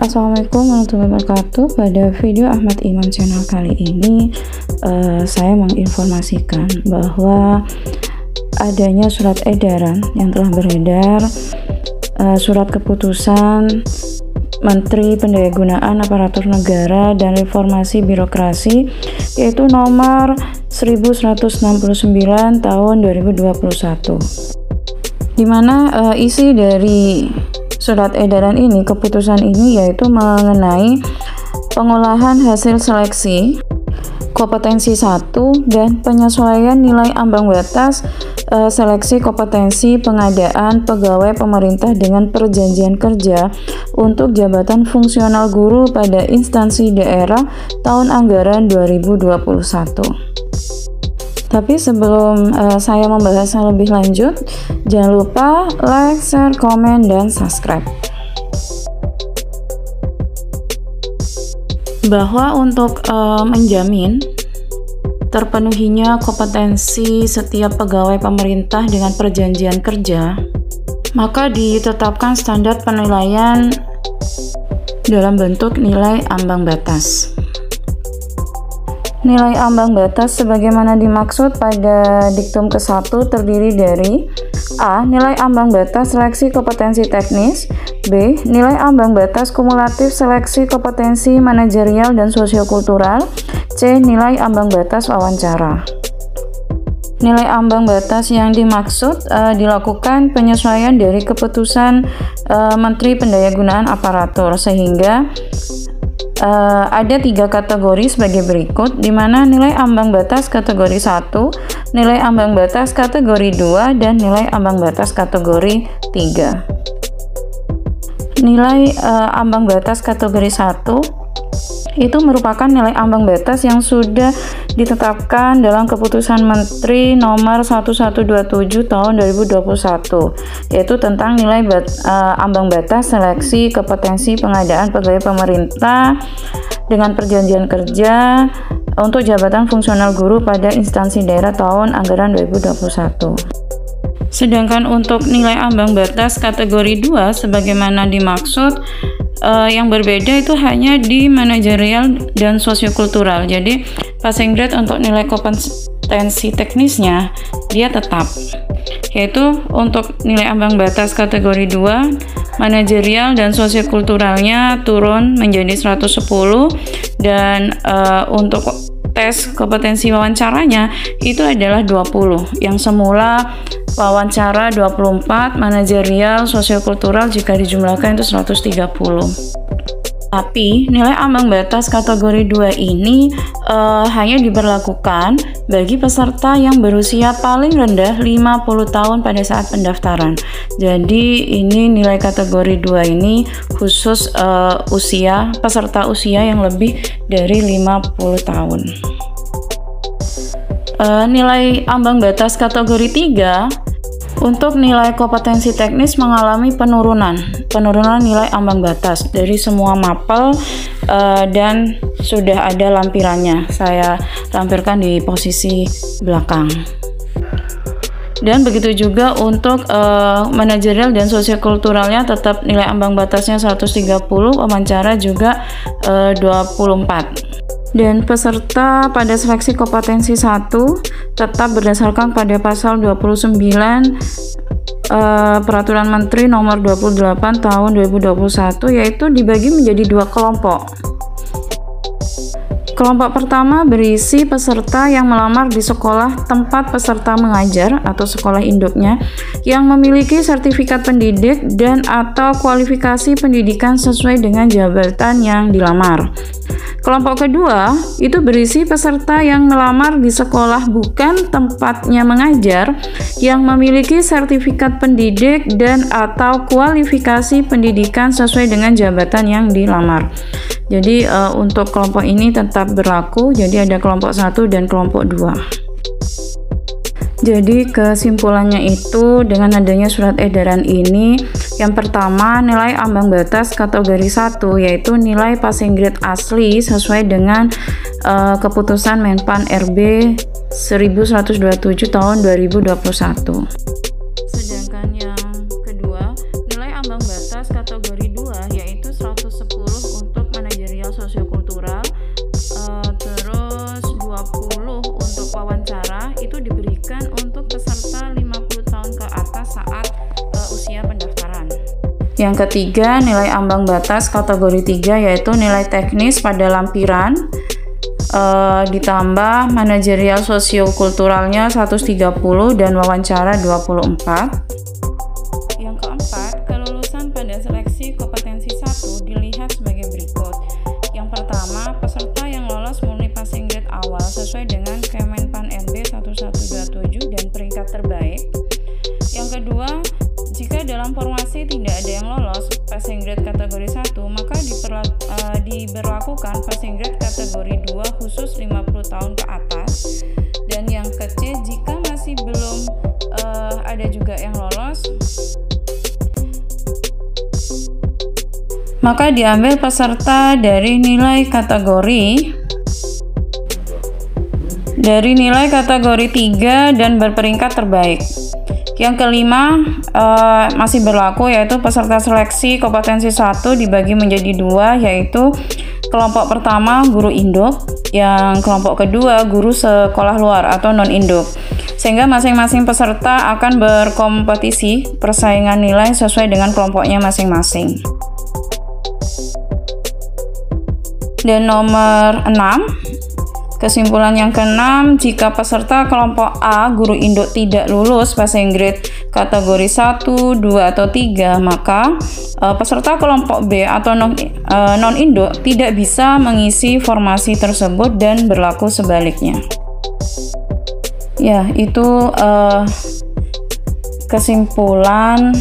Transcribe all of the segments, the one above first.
Assalamualaikum warahmatullahi wabarakatuh. Pada video Ahmad Imam Channel kali ini saya menginformasikan bahwa adanya surat edaran yang telah beredar, surat keputusan Menteri Pendayagunaan Aparatur Negara dan Reformasi Birokrasi, yaitu nomor 1169 tahun 2021, di mana isi dari surat edaran ini, keputusan ini, yaitu mengenai pengolahan hasil seleksi kompetensi 1 dan penyesuaian nilai ambang batas seleksi kompetensi pengadaan pegawai pemerintah dengan perjanjian kerja untuk jabatan fungsional guru pada instansi daerah tahun anggaran 2021. Tapi sebelum saya membahasnya lebih lanjut, jangan lupa like, share, komen, dan subscribe. Bahwa untuk menjamin terpenuhinya kompetensi setiap pegawai pemerintah dengan perjanjian kerja, maka ditetapkan standar penilaian dalam bentuk nilai ambang batas. Nilai ambang batas sebagaimana dimaksud pada diktum ke-1 terdiri dari A. Nilai ambang batas seleksi kompetensi teknis, B. Nilai ambang batas kumulatif seleksi kompetensi manajerial dan sosiokultural, C. Nilai ambang batas wawancara. Nilai ambang batas yang dimaksud dilakukan penyesuaian dari keputusan Menteri Pendayagunaan Aparatur, sehingga ada 3 kategori sebagai berikut, di mana nilai ambang batas kategori 1, nilai ambang batas kategori 2, dan nilai ambang batas kategori 3. Nilai ambang batas kategori 1 itu merupakan nilai ambang batas yang sudah ditetapkan dalam keputusan Menteri nomor 1127 tahun 2021, yaitu tentang nilai ambang batas seleksi kompetensi pengadaan pegawai pemerintah dengan perjanjian kerja untuk jabatan fungsional guru pada instansi daerah tahun anggaran 2021. Sedangkan untuk nilai ambang batas kategori 2 sebagaimana dimaksud, yang berbeda itu hanya di manajerial dan sosiokultural. Jadi passing grade untuk nilai kompetensi teknisnya dia tetap, yaitu untuk nilai ambang batas kategori 2 manajerial dan sosiokulturalnya turun menjadi 110, dan untuk tes kompetensi wawancaranya itu adalah 20, yang semula wawancara 24, manajerial, sosiokultural jika dijumlahkan itu 130. Tapi nilai ambang batas kategori 2 ini hanya diberlakukan bagi peserta yang berusia paling rendah 50 tahun pada saat pendaftaran. Jadi ini nilai kategori 2 ini khusus peserta usia yang lebih dari 50 tahun. Nilai ambang batas kategori 3 untuk nilai kompetensi teknis mengalami penurunan nilai ambang batas dari semua mapel, dan sudah ada lampirannya. Saya lampirkan di posisi belakang. Dan begitu juga untuk manajerial dan sosiokulturalnya tetap nilai ambang batasnya 130, wawancara juga 24. Dan peserta pada seleksi kompetensi 1 tetap berdasarkan pada pasal 29 Peraturan Menteri nomor 28 tahun 2021, yaitu dibagi menjadi 2 kelompok. Kelompok pertama berisi peserta yang melamar di sekolah tempat peserta mengajar atau sekolah induknya yang memiliki sertifikat pendidik dan atau kualifikasi pendidikan sesuai dengan jabatan yang dilamar. Kelompok kedua itu berisi peserta yang melamar di sekolah bukan tempatnya mengajar yang memiliki sertifikat pendidik dan atau kualifikasi pendidikan sesuai dengan jabatan yang dilamar. Jadi untuk kelompok ini tetap berlaku, jadi ada kelompok 1 dan kelompok 2. Jadi kesimpulannya itu, dengan adanya surat edaran ini, yang pertama nilai ambang batas kategori 1 yaitu nilai passing grade asli sesuai dengan keputusan Menpan RB 1127 tahun 2021. Sedangkan yang kedua, nilai ambang batas kategori 2 yaitu 110 Yang ketiga, nilai ambang batas kategori 3 yaitu nilai teknis pada lampiran ditambah manajerial sosiokulturalnya 130 dan wawancara 24. Yang keempat, kelulusan pada seleksi kompetensi 1 dilihat sebagai berikut. Yang pertama, peserta yang lolos murni passing grade awal sesuai dengan Kemenpan RB 1127 dan peringkat terbaik. Yang kedua, jika dalam formasi tidak ada yang lolos passing grade kategori 1, maka diberlakukan passing grade kategori 2 khusus 50 tahun ke atas. Dan yang ketiga, jika masih belum ada juga yang lolos, maka diambil peserta dari nilai kategori 3 dan berperingkat terbaik. Yang kelima masih berlaku, yaitu peserta seleksi kompetensi 1 dibagi menjadi 2, yaitu kelompok pertama guru induk, yang kelompok kedua guru sekolah luar atau non-induk. Sehingga masing-masing peserta akan berkompetisi persaingan nilai sesuai dengan kelompoknya masing-masing. Dan nomor 6, kesimpulan yang keenam, jika peserta kelompok A guru induk tidak lulus passing grade kategori 1, 2, atau 3, maka peserta kelompok B atau non-induk tidak bisa mengisi formasi tersebut dan berlaku sebaliknya. Ya, itu kesimpulan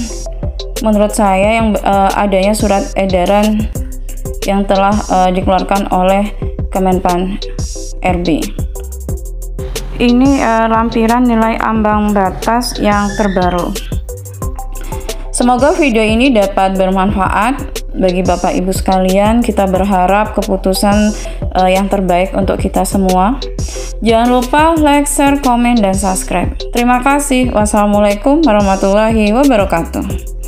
menurut saya yang adanya surat edaran yang telah dikeluarkan oleh Kemenpan RB. Ini lampiran nilai ambang batas yang terbaru. Semoga video ini dapat bermanfaat bagi Bapak Ibu sekalian. Kita berharap keputusan yang terbaik untuk kita semua. Jangan lupa like, share, komen, dan subscribe. Terima kasih. Wassalamualaikum warahmatullahi wabarakatuh.